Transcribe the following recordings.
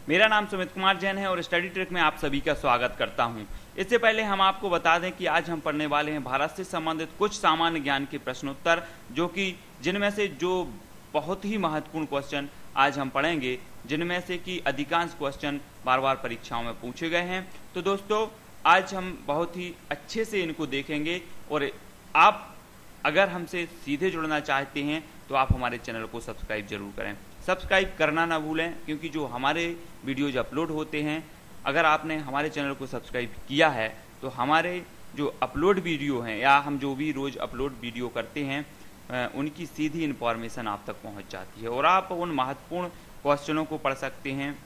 मेरा नाम सुमित कुमार जैन है और स्टडी ट्रिक में आप सभी का स्वागत करता हूं। इससे पहले हम आपको बता दें कि आज हम पढ़ने वाले हैं भारत से संबंधित कुछ सामान्य ज्ञान के प्रश्नोत्तर, जो कि जिनमें से जो बहुत ही महत्वपूर्ण क्वेश्चन आज हम पढ़ेंगे, जिनमें से कि अधिकांश क्वेश्चन बार बार परीक्षाओं में पूछे गए हैं। तो दोस्तों, आज हम बहुत ही अच्छे से इनको देखेंगे और आप अगर हमसे सीधे जुड़ना चाहते हैं तो आप हमारे चैनल को सब्सक्राइब जरूर करें। सब्सक्राइब करना ना भूलें, क्योंकि जो हमारे वीडियोज अपलोड होते हैं, अगर आपने हमारे चैनल को सब्सक्राइब किया है तो हमारे जो अपलोड वीडियो हैं या हम जो भी रोज़ अपलोड वीडियो करते हैं उनकी सीधी इन्फॉर्मेशन आप तक पहुंच जाती है और आप उन महत्वपूर्ण क्वेश्चनों को पढ़ सकते हैं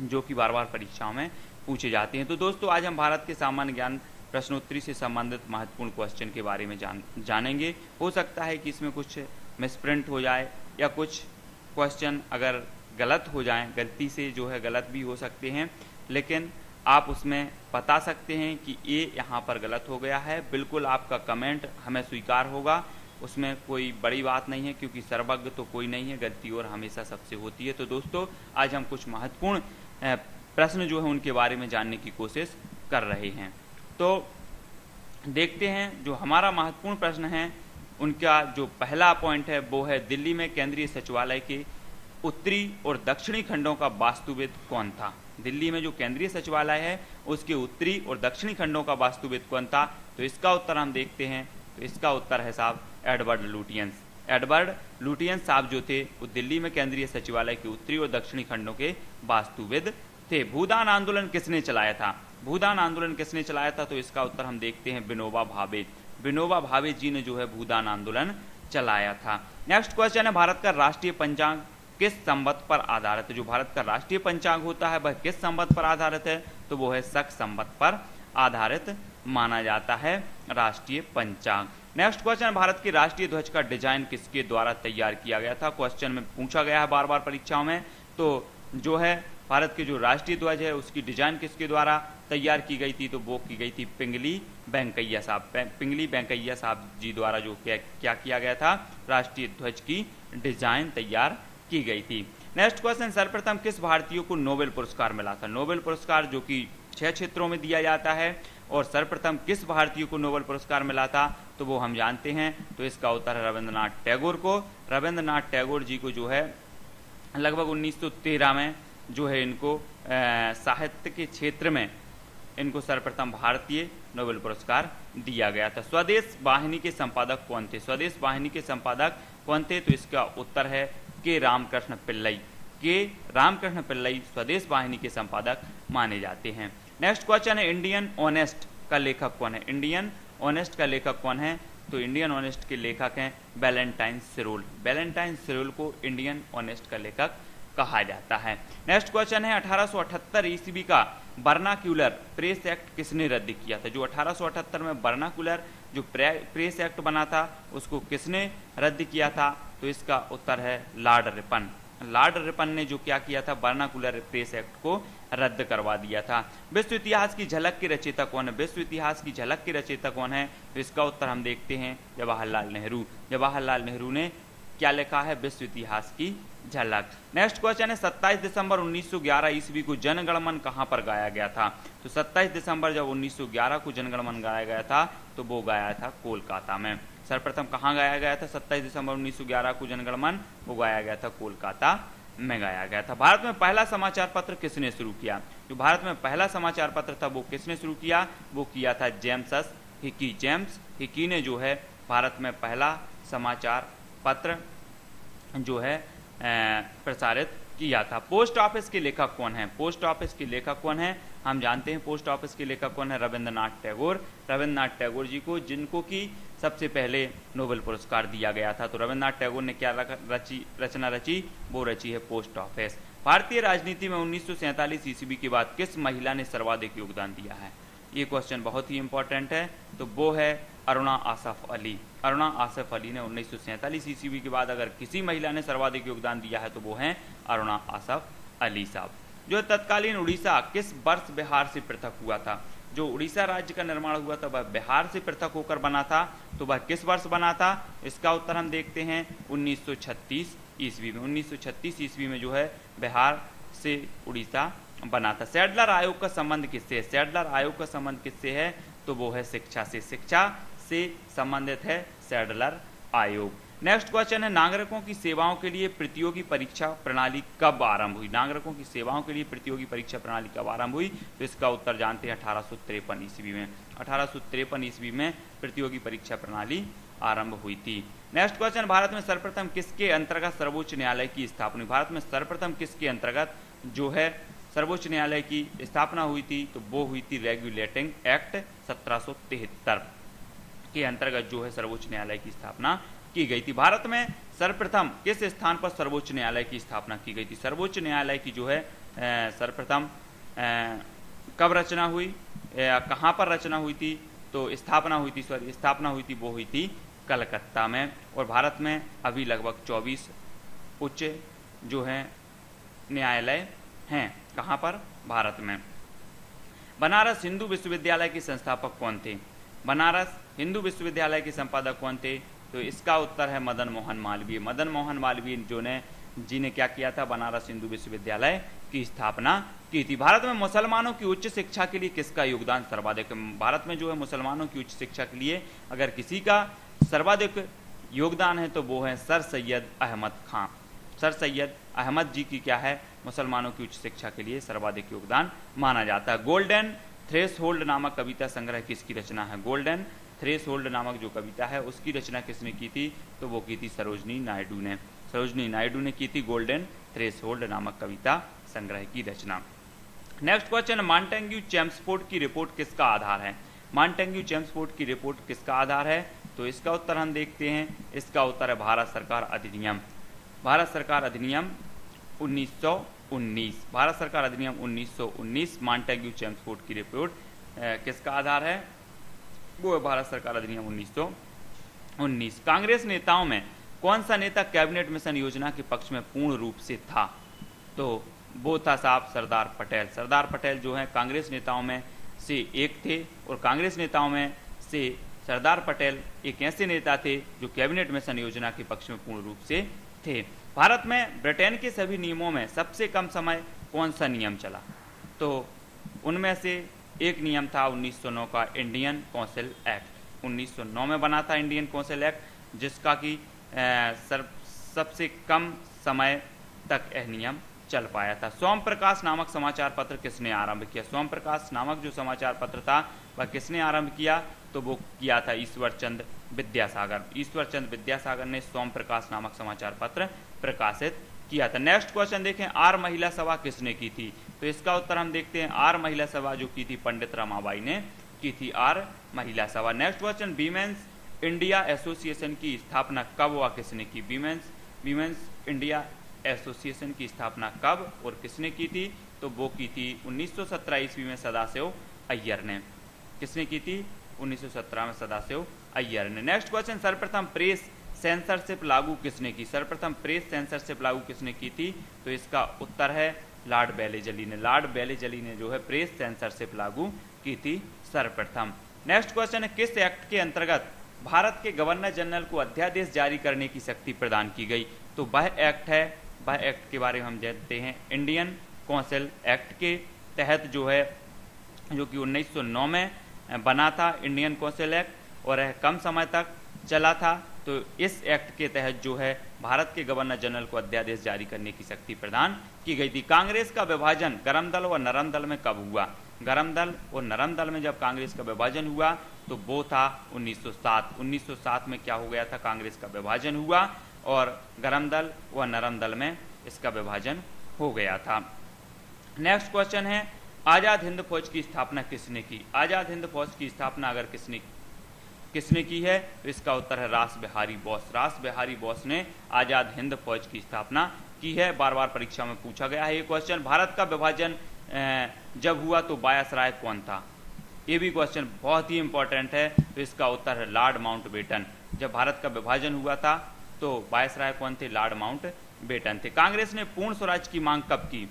जो कि बार बार परीक्षाओं में पूछे जाते हैं। तो दोस्तों, आज हम भारत के सामान्य ज्ञान प्रश्नोत्तरी से संबंधित महत्वपूर्ण क्वेश्चन के बारे में जानेंगे। हो सकता है कि इसमें कुछ मिसप्रिंट हो जाए या कुछ क्वेश्चन अगर गलत हो जाएं, गलती से जो है गलत भी हो सकते हैं, लेकिन आप उसमें बता सकते हैं कि ये यहाँ पर गलत हो गया है। बिल्कुल आपका कमेंट हमें स्वीकार होगा, उसमें कोई बड़ी बात नहीं है, क्योंकि सर्वज्ञ तो कोई नहीं है, गलती और हमेशा सबसे होती है। तो दोस्तों, आज हम कुछ महत्वपूर्ण प्रश्न जो है उनके बारे में जानने की कोशिश कर रहे हैं। तो देखते हैं, जो हमारा महत्वपूर्ण प्रश्न है उनका जो पहला पॉइंट है वो है, दिल्ली में केंद्रीय सचिवालय के उत्तरी और दक्षिणी खंडों का वास्तुविद कौन था। दिल्ली में जो केंद्रीय सचिवालय है उसके उत्तरी और दक्षिणी खंडों का वास्तुविद कौन था। तो इसका उत्तर हम देखते हैं, तो इसका उत्तर है साहब एडवर्ड लुटियंस। एडवर्ड लुटियंस साहब जो थे वो दिल्ली में केंद्रीय सचिवालय के उत्तरी और दक्षिणी खंडों के वास्तुविद थे। भूदान आंदोलन किसने चलाया था। भूदान आंदोलन किसने चलाया था, तो इसका उत्तर हम देखते हैं विनोबा भावे। विनोबा भावे जी ने जो है भूदान आंदोलन चलाया था। नेक्स्ट क्वेश्चन है, भारत का राष्ट्रीय पंचांग किस संवत पर आधारित है। जो भारत का राष्ट्रीय पंचांग होता है वह किस संवत पर आधारित है, तो वो है शक संवत पर आधारित माना जाता है राष्ट्रीय पंचांग। नेक्स्ट क्वेश्चन, भारत के राष्ट्रीय ध्वज का डिजाइन किसके द्वारा तैयार किया गया था। क्वेश्चन में पूछा गया है बार बार परीक्षाओं में। तो जो है भारत के जो राष्ट्रीय ध्वज है उसकी डिजाइन किसके द्वारा तैयार की गई थी, तो वो की गई थी पिंगली वेंकैया साहब। पिंगली वेंकैया साहब जी द्वारा जो क्या किया गया था, राष्ट्रीय ध्वज की डिजाइन तैयार की गई थी। नेक्स्ट क्वेश्चन, सर्वप्रथम किस भारतीय को नोबेल पुरस्कार मिला था। नोबेल पुरस्कार जो कि 6 क्षेत्रों में दिया जाता है, और सर्वप्रथम किस भारतीय को नोबेल पुरस्कार मिला था, तो वो हम जानते हैं। तो इसका उत्तर है रविंद्रनाथ टैगोर को। रविंद्रनाथ टैगोर जी को जो है लगभग 1913 में जो है इनको साहित्य के क्षेत्र में इनको सर्वप्रथम भारतीय नोबेल पुरस्कार दिया गया था। स्वदेश वाहिनी के संपादक कौन थे। स्वदेश वाहिनी के संपादक कौन थे, तो इसका उत्तर है के रामकृष्ण पिल्लई। के रामकृष्ण पिल्लई स्वदेश वाहिनी के संपादक माने जाते हैं। नेक्स्ट क्वेश्चन है, इंडियन ऑनेस्ट का लेखक कौन है। इंडियन ऑनेस्ट का लेखक कौन है, तो इंडियन ऑनेस्ट के लेखक हैं वैलेंटाइन सिरोल। वैलेंटाइन सिरोल को इंडियन ऑनेस्ट का लेखक कहा जाता है। नेक्स्ट क्वेश्चन है, 1878 ईस्वी का बर्नाक्यूलर प्रेस एक्ट किसने रद्द किया था। जो 1878 में बर्नाक्यूलर जो प्रेस एक्ट बना था उसको किसने रद्द किया था, तो इसका उत्तर है लॉर्ड रिपन। लॉर्ड रिपन ने जो क्या किया था, बर्नाक्यूलर प्रेस एक्ट को रद्द करवा दिया था। विश्व इतिहास की झलक के रचयिता कौन है। विश्व इतिहास की झलक के रचयिता कौन है, तो इसका उत्तर हम देखते हैं जवाहरलाल नेहरू। जवाहरलाल नेहरू ने क्या लिखा है, विश्व इतिहास की झलक। नेक्स्ट क्वेश्चन है, 27 दिसंबर 1911 ईस्वी को जनगणमन कहां पर गाया गया था। तो 27 दिसंबर जब 1911 को जनगणमन गाया गया था तो वो गाया था कोलकाता में। सर्वप्रथम कहां गाया गया था 27 दिसंबर 1911 को जनगणमन, वो गाया गया था कोलकाता में गाया गया था। भारत में पहला समाचार पत्र किसने शुरू किया। जो भारत में पहला समाचार पत्र था वो किसने शुरू किया, वो किया था जेम्स हिकी। जेम्स हिकी ने जो है भारत में पहला समाचार पत्र जो है प्रसारित किया था। पोस्ट ऑफिस के लेखक कौन है। पोस्ट ऑफिस के लेखक कौन है, हम जानते हैं पोस्ट ऑफिस के लेखक कौन है, रविंद्रनाथ टैगोर। रविंद्रनाथ टैगोर जी को, जिनको कि सबसे पहले नोबेल पुरस्कार दिया गया था। तो रविंद्रनाथ टैगोर ने क्या रचना रची, वो रची है पोस्ट ऑफिस। भारतीय राजनीति में 1947 ईस्वी के बाद किस महिला ने सर्वाधिक योगदान दिया है। ये क्वेश्चन बहुत ही इंपॉर्टेंट है, तो वो है अरुणा आसफ अली। अरुणा आसफ अली ने 1947 ईस्वी के बाद अगर किसी महिला ने सर्वाधिक योगदान दिया है तो वो हैं अरुणा आसफ अली साहब। जो तत्कालीन उड़ीसा किस वर्ष बिहार से पृथक हुआ था। जो उड़ीसा राज्य का निर्माण हुआ था वह बिहार से पृथक होकर बना था, तो वह किस वर्ष बना था, इसका उत्तर हम देखते हैं 1936 ईस्वी में। 1936 ईस्वी में जो है बिहार से उड़ीसा बना था। सैडलर आयोग का संबंध किससे है? सैडलर आयोग का संबंध किससे है? तो वो है शिक्षा से। शिक्षा से संबंधित है सैडलर आयोग। नेक्स्ट क्वेश्चन है, नागरिकों की सेवाओं के लिए प्रतियोगी परीक्षा प्रणाली कब आरंभ हुई? नागरिकों की सेवाओं के लिए प्रतियोगी परीक्षा प्रणाली कब आरंभ हुई? तो इसका उत्तर जानते हैं 1853 ईस्वी में। 1853 ईस्वी में प्रतियोगी परीक्षा प्रणाली आरंभ हुई थी। नेक्स्ट क्वेश्चन, भारत में सर्वप्रथम किसके अंतर्गत सर्वोच्च न्यायालय की स्थापना हुई? भारत में सर्वप्रथम किसके अंतर्गत जो है सर्वोच्च न्यायालय की स्थापना हुई थी? तो वो हुई थी रेगुलेटिंग एक्ट 1773 के अंतर्गत जो है सर्वोच्च न्यायालय की स्थापना की गई थी। भारत में सर्वप्रथम किस स्थान पर सर्वोच्च न्यायालय की स्थापना की गई थी? सर्वोच्च न्यायालय की जो है सर्वप्रथम कब रचना हुई, कहाँ पर रचना हुई थी? तो स्थापना हुई थी वो हुई थी कलकत्ता में। और भारत में अभी लगभग 24 उच्च जो है न्यायालय हैं। कहाँ पर? भारत में। बनारस हिंदू विश्वविद्यालय के संस्थापक कौन थे? बनारस हिंदू विश्वविद्यालय के संपादक कौन थे? तो इसका उत्तर है मदन मोहन मालवीय। मदन मोहन मालवीय जी ने क्या किया था? बनारस हिंदू विश्वविद्यालय की स्थापना की थी। भारत में मुसलमानों की उच्च शिक्षा के लिए किसका योगदान सर्वाधिक? भारत में जो है मुसलमानों की उच्च शिक्षा के लिए अगर किसी का सर्वाधिक योगदान है तो वो है सर सैयद अहमद खां। सर सैयद अहमद जी की क्या है? मुसलमानों की उच्च शिक्षा के लिए सर्वाधिक योगदान माना जाता है। गोल्डन थ्रेशोल्ड नामक कविता संग्रह किसकी रचना है? गोल्डन थ्रेशोल्ड नामक जो कविता है उसकी रचना किसने की थी? तो वो की थी सरोजनी नायडू ने। सरोजनी नायडू ने की थी गोल्डन थ्रेशोल्ड नामक कविता संग्रह की रचना। नेक्स्ट क्वेश्चन, मॉन्टेग्यू चेम्सफोर्ड की रिपोर्ट किसका आधार है? मॉन्टेग्यू चेम्सफोर्ड की रिपोर्ट किसका आधार है? तो इसका उत्तर हम देखते हैं। इसका उत्तर है भारत सरकार अधिनियम। भारत सरकार अधिनियम 1919। भारत सरकार अधिनियम 1919 मॉन्टेग्यू चेम्सफोर्ड की रिपोर्ट किसका आधार है? वो है भारत सरकार अधिनियम 1919। कांग्रेस नेताओं में कौन सा नेता कैबिनेट मिशन योजना के पक्ष में पूर्ण रूप से था? तो वो था साहब सरदार पटेल। सरदार पटेल जो है कांग्रेस नेताओं में से एक थे और कांग्रेस नेताओं में से सरदार पटेल एक ऐसे नेता थे जो कैबिनेट मिशन योजना के पक्ष में पूर्ण रूप से थे। भारत में ब्रिटेन के सभी नियमों में सबसे कम समय कौन सा नियम चला? तो उनमें से एक नियम था 1909 का इंडियन कौंसिल एक्ट। 1909 में बना था इंडियन कौंसिल एक्ट, जिसका कि सबसे कम समय तक यह नियम चल पाया था। सोम प्रकाश नामक समाचार पत्र किसने आरंभ किया? सोम प्रकाश नामक जो समाचार पत्र था वह किसने आरंभ किया? तो वो किया था ईश्वर चंद्र विद्यासागर। ईश्वर चंद्र विद्यासागर ने सोम प्रकाश नामक समाचार पत्र प्रकाशित किया था। नेक्स्ट क्वेश्चन देखें, आर महिला सभा किसने की थी? तो इसका उत्तर हम देखते हैं, आर महिला सभा जो की थी पंडित रमाबाई ने की थी आर महिला सभा। Next question, women's India association की स्थापना कब व किसने की? वीमेंस इंडिया एसोसिएशन की स्थापना कब और किसने की थी? तो वो की थी 1917 ईस्वी में सदाशिव अय्यर ने। किसने की थी? 1917 में सदाशिव अय्यर ने। नेक्स्ट क्वेश्चन, सर्वप्रथम प्रेस सेंसरशिप लागू किसने की? सर्वप्रथम प्रेस सेंसरशिप लागू किसने की थी? तो इसका उत्तर है लॉर्ड बेलेजली ने। लॉर्ड बेलेजली ने जो है प्रेस सेंसरशिप लागू की थी सर्वप्रथम। नेक्स्ट क्वेश्चन है, किस एक्ट के अंतर्गत भारत के गवर्नर जनरल को अध्यादेश जारी करने की शक्ति प्रदान की गई? तो वह एक्ट है, वह एक्ट के बारे में हम जानते हैं इंडियन कौंसिल एक्ट के तहत जो है, जो कि 1909 में बना था इंडियन कौंसिल एक्ट और यह कम समय तक चला था। तो इस एक्ट के तहत जो है भारत के गवर्नर जनरल को अध्यादेश जारी करने की शक्ति प्रदान की गई थी। कांग्रेस का विभाजन गरम दल और नरम दल में कब हुआ? गरम दल और नरम दल में जब कांग्रेस का विभाजन हुआ तो वो था 1907। 1907 में क्या हो गया था? कांग्रेस का विभाजन हुआ और गरम दल व नरम दल में इसका विभाजन हो गया था। नेक्स्ट क्वेश्चन है, आज़ाद हिंद फौज की स्थापना किसने की? आज़ाद हिंद फौज की स्थापना अगर किसने की है तो इसका उत्तर है रास बिहारी बोस। रास बिहारी बोस ने आज़ाद हिंद फौज की स्थापना की है। बार बार परीक्षा में पूछा गया है ये क्वेश्चन। भारत का विभाजन जब हुआ तो वायसराय कौन था? ये भी क्वेश्चन बहुत ही इंपॉर्टेंट है। तो इसका उत्तर है लॉर्ड माउंटबेटन। जब भारत का विभाजन हुआ था तो वायसराय कौन थे? लॉर्ड माउंटबेटन थे। कांग्रेस ने पूर्ण स्वराज की मांग कब की?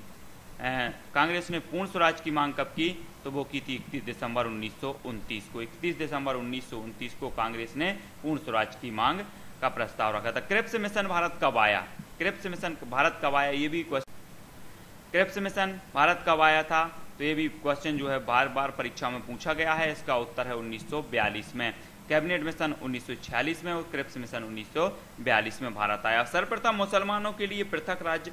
कांग्रेस ने पूर्ण स्वराज की मांग कब की? तो वो की थी 31 दिसंबर 1929 को। 31 दिसंबर 1929 को कांग्रेस ने पूर्ण स्वराज की मांग का प्रस्ताव रखा था। क्रिप्स मिशन भारत कब आया? क्रिप्स मिशन भारत कब आया? ये भी क्वेश्चन। क्रिप्स मिशन भारत कब आया था? तो ये भी क्वेश्चन जो है बार बार परीक्षा में पूछा गया है। इसका उत्तर है 1942 में। कैबिनेट मिशन 1946 में और क्रिप्स मिशन 1942 में भारत आया। सर्वप्रथम मुसलमानों के लिए पृथक राज्य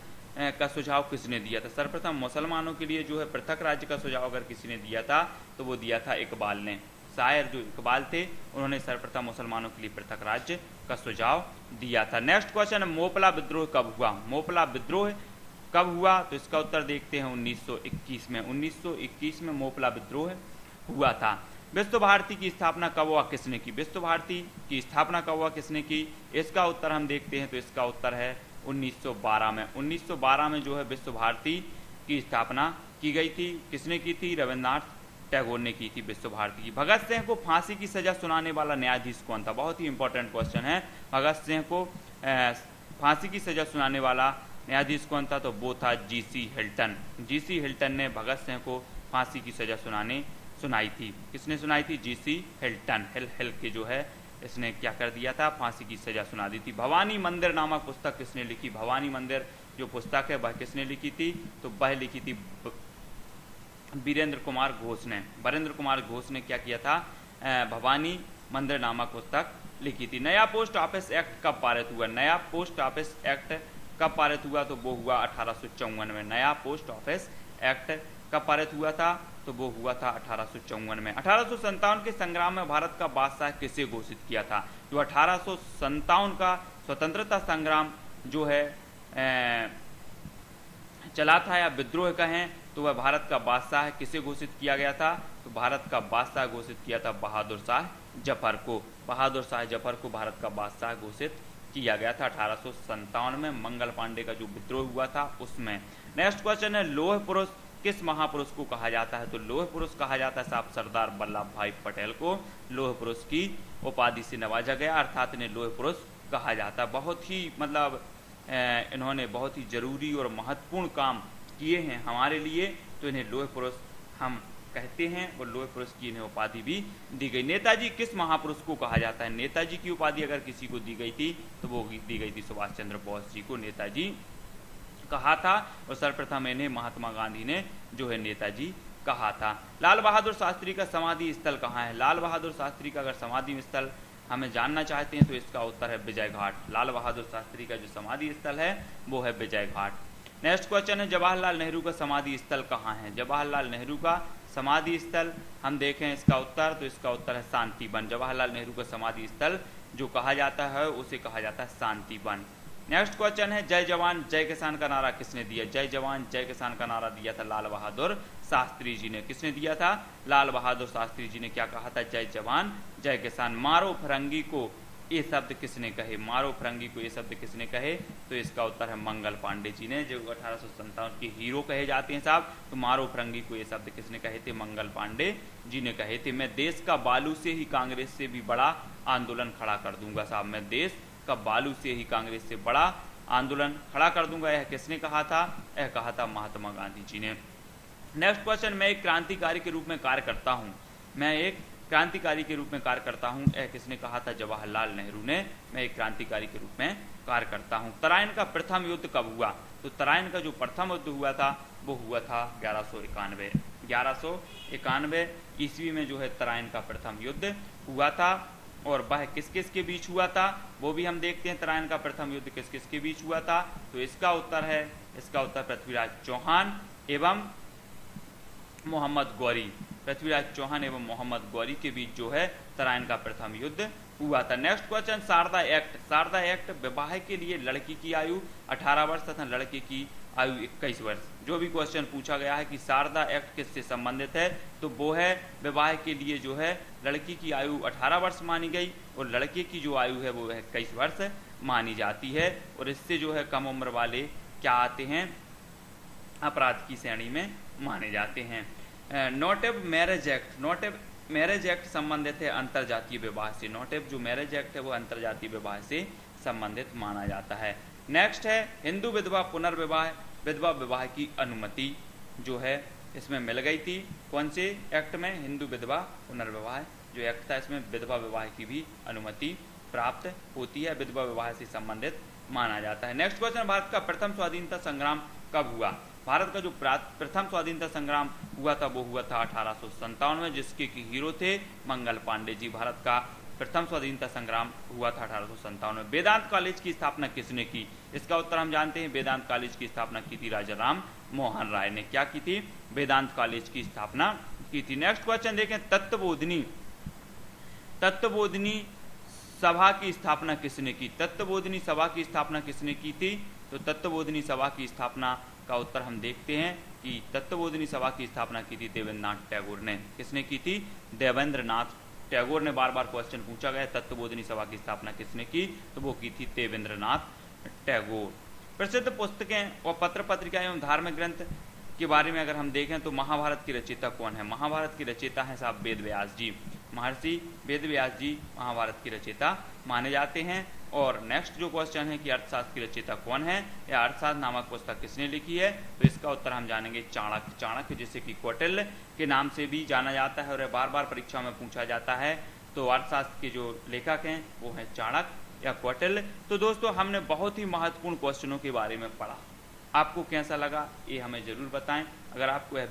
का सुझाव किसने दिया था? सर्वप्रथम मुसलमानों के लिए जो है पृथक राज्य का सुझाव अगर किसी ने दिया था तो वो दिया था इकबाल ने। शायर जो इकबाल थे उन्होंने सर्वप्रथम मुसलमानों के लिए पृथक राज्य का सुझाव दिया था। नेक्स्ट क्वेश्चन, मोपला विद्रोह कब हुआ? मोपला विद्रोह कब हुआ? तो इसका उत्तर देखते हैं 1921 में। 1921 में मोपला विद्रोह हुआ था। विश्व भारती की स्थापना कब हुआ, किसने की? विश्व भारती की स्थापना कब हुआ, किसने की? इसका उत्तर हम देखते हैं तो इसका उत्तर है 1912 में। 1912 में जो है विश्व भारती की स्थापना की गई थी। किसने की थी? रविन्द्रनाथ टैगोर ने की थी विश्व भारती की। भगत सिंह को फांसी की सजा सुनाने वाला न्यायाधीश कौन था? बहुत ही इंपॉर्टेंट क्वेश्चन है। भगत सिंह को फांसी की सजा सुनाने वाला न्यायाधीश कौन था? तो वो था जीसी हिल्टन। जीसी हिल्टन ने भगत सिंह को फांसी की सजा सुनाई थी। किसने सुनाई थी? GC Hilton. हिल के जो है इसने क्या कर दिया था? फांसी की सजा सुना दी थी। भवानी मंदिर नामक पुस्तक किसने लिखी? भवानी मंदिर जो पुस्तक है वह किसने लिखी थी? तो वह लिखी थी वीरेंद्र कुमार घोष ने। वीरेंद्र कुमार घोष ने क्या किया था? भवानी मंदिर नामक पुस्तक लिखी थी। नया पोस्ट ऑफिस एक्ट कब पारित हुआ? नया पोस्ट ऑफिस एक्ट कब पारित हुआ? तो वो हुआ 1854 में। नया पोस्ट ऑफिस एक्ट कब पारित हुआ था? तो वो हुआ था 1854 में। 1857 के संग्राम में भारत का बादशाह किसे घोषित किया था? जो 1857 का स्वतंत्रता संग्राम जो है चला था या विद्रोह कहें तो वह भारत का बादशाह किसे घोषित किया गया था? तो भारत का बादशाह घोषित किया था बहादुर शाह जफर को। बहादुर शाह जफर को भारत का बादशाह घोषित किया गया था 1857 में। मंगल पांडे का जो विद्रोह हुआ था उसमें। नेक्स्ट क्वेश्चन है, लौह पुरुष किस महापुरुष को कहा जाता है? तो लौह पुरुष कहा जाता है साहब सरदार वल्लभ भाई पटेल को लौह पुरुष की उपाधि से नवाजा गया, अर्थात इन्हें लौह पुरुष कहा जाता है। बहुत ही मतलब इन्होंने बहुत ही जरूरी और महत्वपूर्ण काम किए हैं हमारे लिए, तो इन्हें लौह पुरुष हम कहते हैं और लौह पुरुष की इन्हें उपाधि भी दी गई। नेताजी किस महापुरुष को कहा जाता है? नेताजी की उपाधि अगर किसी को दी गई थी तो वो दी गई थी सुभाष चंद्र बोस जी को नेताजी कहा था, और सर्वप्रथम इन्हें महात्मा गांधी ने जो है नेताजी कहा था। लाल बहादुर शास्त्री का समाधि स्थल कहाँ है? लाल बहादुर शास्त्री का अगर समाधि स्थल हमें जानना चाहते हैं तो इसका उत्तर है विजय घाट। लाल बहादुर शास्त्री का जो समाधि स्थल है वो है विजय घाट। नेक्स्ट क्वेश्चन है, जवाहरलाल नेहरू का समाधि स्थल कहाँ है? जवाहरलाल नेहरू का समाधि स्थल हम देखें इसका उत्तर, तो इसका उत्तर है शांतिवन। जवाहरलाल नेहरू का समाधि स्थल जो कहा जाता है उसे कहा जाता है शांतिवन। नेक्स्ट क्वेश्चन है, जय जवान जय किसान का नारा किसने दिया? जय जवान जय किसान का नारा दिया था लाल बहादुर शास्त्री जी ने। किसने दिया था? लाल बहादुर शास्त्री जी ने क्या कहा था? जय जवान जय किसान। मारो फिरंगी को ये शब्द किसने कहे? मारो फिरंगी को ये शब्द किसने कहे? तो इसका उत्तर है मंगल पांडे जी ने, जो 1857 के हीरो कहे जाते हैं साहब। तो मारो फिरंगी को ये शब्द किसने कहे थे? मंगल पांडे जी ने कहे थे। मैं देश का बालू से ही कांग्रेस से भी बड़ा आंदोलन खड़ा कर दूंगा साहब। मैं देश का बालू से ही कांग्रेस से बड़ा आंदोलन खड़ा कर दूंगा। यह किसने कहा था? यह कहा था महात्मा गांधी जी ने। नेक्स्ट क्वेश्चन, मैं एक क्रांतिकारी के रूप में कार्य करता हूं। मैं एक क्रांतिकारी के रूप में कार्य करता हूं, यह किसने कहा था? जवाहरलाल नेहरू ने। मैं एक क्रांतिकारी के रूप में कार्य करता हूं। तराइन का प्रथम युद्ध कब हुआ? तो तराइन का जो प्रथम युद्ध हुआ था वो हुआ था 1191 ईस्वी में जो है तराइन का प्रथम युद्ध हुआ था। और वह किस किस के बीच हुआ था वो भी हम देखते हैं। तराइन का प्रथम युद्ध किस किस के बीच हुआ था? तो इसका उत्तर है, इसका उत्तर पृथ्वीराज चौहान एवं मोहम्मद गौरी। पृथ्वीराज चौहान एवं मोहम्मद गौरी के बीच जो है तराइन का प्रथम युद्ध हुआ था। Next question, Sharda act. Sharda act विवाह के लिए लड़की की आयु 18 वर्ष तथा लड़के की आयु 21 वर्ष। जो भी क्वेश्चन पूछा गया है कि शारदा एक्ट किससे संबंधित है, तो वो है विवाह के लिए जो है लड़की की आयु 18 वर्ष मानी गई और लड़के की जो आयु है वो है 21 वर्ष मानी जाती है। और इससे जो है कम उम्र वाले क्या आते हैं? अपराध की श्रेणी में माने जाते हैं। नोटिव मैरिज एक्ट। नोटिव मैरिज एक्ट संबंधित है अंतरजातीय विवाह से। नोटिव जो मैरिज एक्ट है वो अंतरजातीय विवाह से संबंधित माना जाता है। नेक्स्ट है, हिंदू विधवा पुनर्विवाह। विधवा विवाह की अनुमति जो है इसमें मिल गई थी। कौन से एक्ट में? हिंदू विधवा पुनर्विवाह जो एक्ट था इसमें विधवा विवाह की भी अनुमति प्राप्त होती है, विधवा विवाह से संबंधित माना जाता है। नेक्स्ट क्वेश्चन, भारत का प्रथम स्वाधीनता संग्राम कब हुआ? भारत का जो प्रथम स्वाधीनता संग्राम हुआ था वो हुआ था 1857 में, जिसके कि हीरो थे मंगल पांडे जी। भारत का प्रथम स्वाधीनता संग्राम हुआ था 1857 में। वेदांत कॉलेज की स्थापना किसने की? इसका उत्तर हम जानते हैं, वेदांत कॉलेज की स्थापना की थी राजा राम मोहन राय ने। क्या की थी? वेदांत कॉलेज की स्थापना की थी। नेक्स्ट क्वेश्चन देखें, तत्वबोधिनी सभा की स्थापना किसने की? तत्वबोधिनी सभा की स्थापना किसने की थी? तो तत्वबोधिनी सभा की स्थापना का उत्तर हम देखते हैं कि तत्वबोधिनी सभा की स्थापना की थी देवेंद्रनाथ टैगोर ने। किसने की थी? देवेंद्रनाथ टैगोर ने। बार बार क्वेश्चन पूछा गया तत्वबोधिनी सभा की स्थापना किसने की, तो वो की थी देवेंद्रनाथ टैगोर। प्रसिद्ध पुस्तकें और पत्र पत्रिकाएं एवं धार्मिक ग्रंथ के बारे में अगर हम देखें तो महाभारत की रचयिता कौन है? महाभारत की रचयिता है साहब वेद व्यास जी। महर्षि वेद व्यास जी महाभारत की रचयिता माने जाते हैं। और नेक्स्ट जो क्वेश्चन है कि अर्थशास्त्र की रचयिता कौन है, या अर्थशास्त्र नामक पुस्तक किसने लिखी है, तो इसका उत्तर हम जानेंगे चाणक्य। चाणक्य जिसे कि कौटिल्य के नाम से भी जाना जाता है और बार बार परीक्षा में पूछा जाता है। तो अर्थशास्त्र के जो लेखक हैं वो हैं चाणक्य या कौटिल्य। तो दोस्तों हमने बहुत ही महत्वपूर्ण क्वेश्चनों के बारे में पढ़ा। आपको कैसा लगा ये हमें ज़रूर बताएं। अगर आपको यह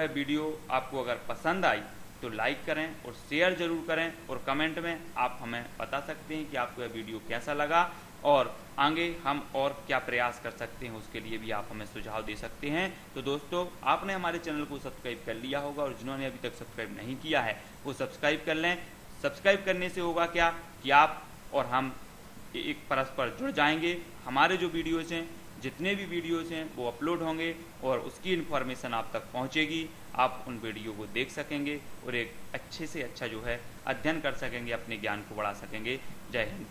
वीडियो आपको अगर पसंद आई तो लाइक करें और शेयर जरूर करें, और कमेंट में आप हमें बता सकते हैं कि आपको यह वीडियो कैसा लगा और आगे हम और क्या प्रयास कर सकते हैं, उसके लिए भी आप हमें सुझाव दे सकते हैं। तो दोस्तों आपने हमारे चैनल को सब्सक्राइब कर लिया होगा और जिन्होंने अभी तक सब्सक्राइब नहीं किया है वो सब्सक्राइब कर लें। सब्सक्राइब करने से होगा क्या कि आप और हम एक परस्पर जुड़ जाएंगे। हमारे जो वीडियोज़ हैं, जितने भी वीडियोज़ हैं वो अपलोड होंगे और उसकी इन्फॉर्मेशन आप तक पहुंचेगी। आप उन वीडियो को देख सकेंगे और एक अच्छे से अच्छा जो है अध्ययन कर सकेंगे, अपने ज्ञान को बढ़ा सकेंगे। जय हिंद।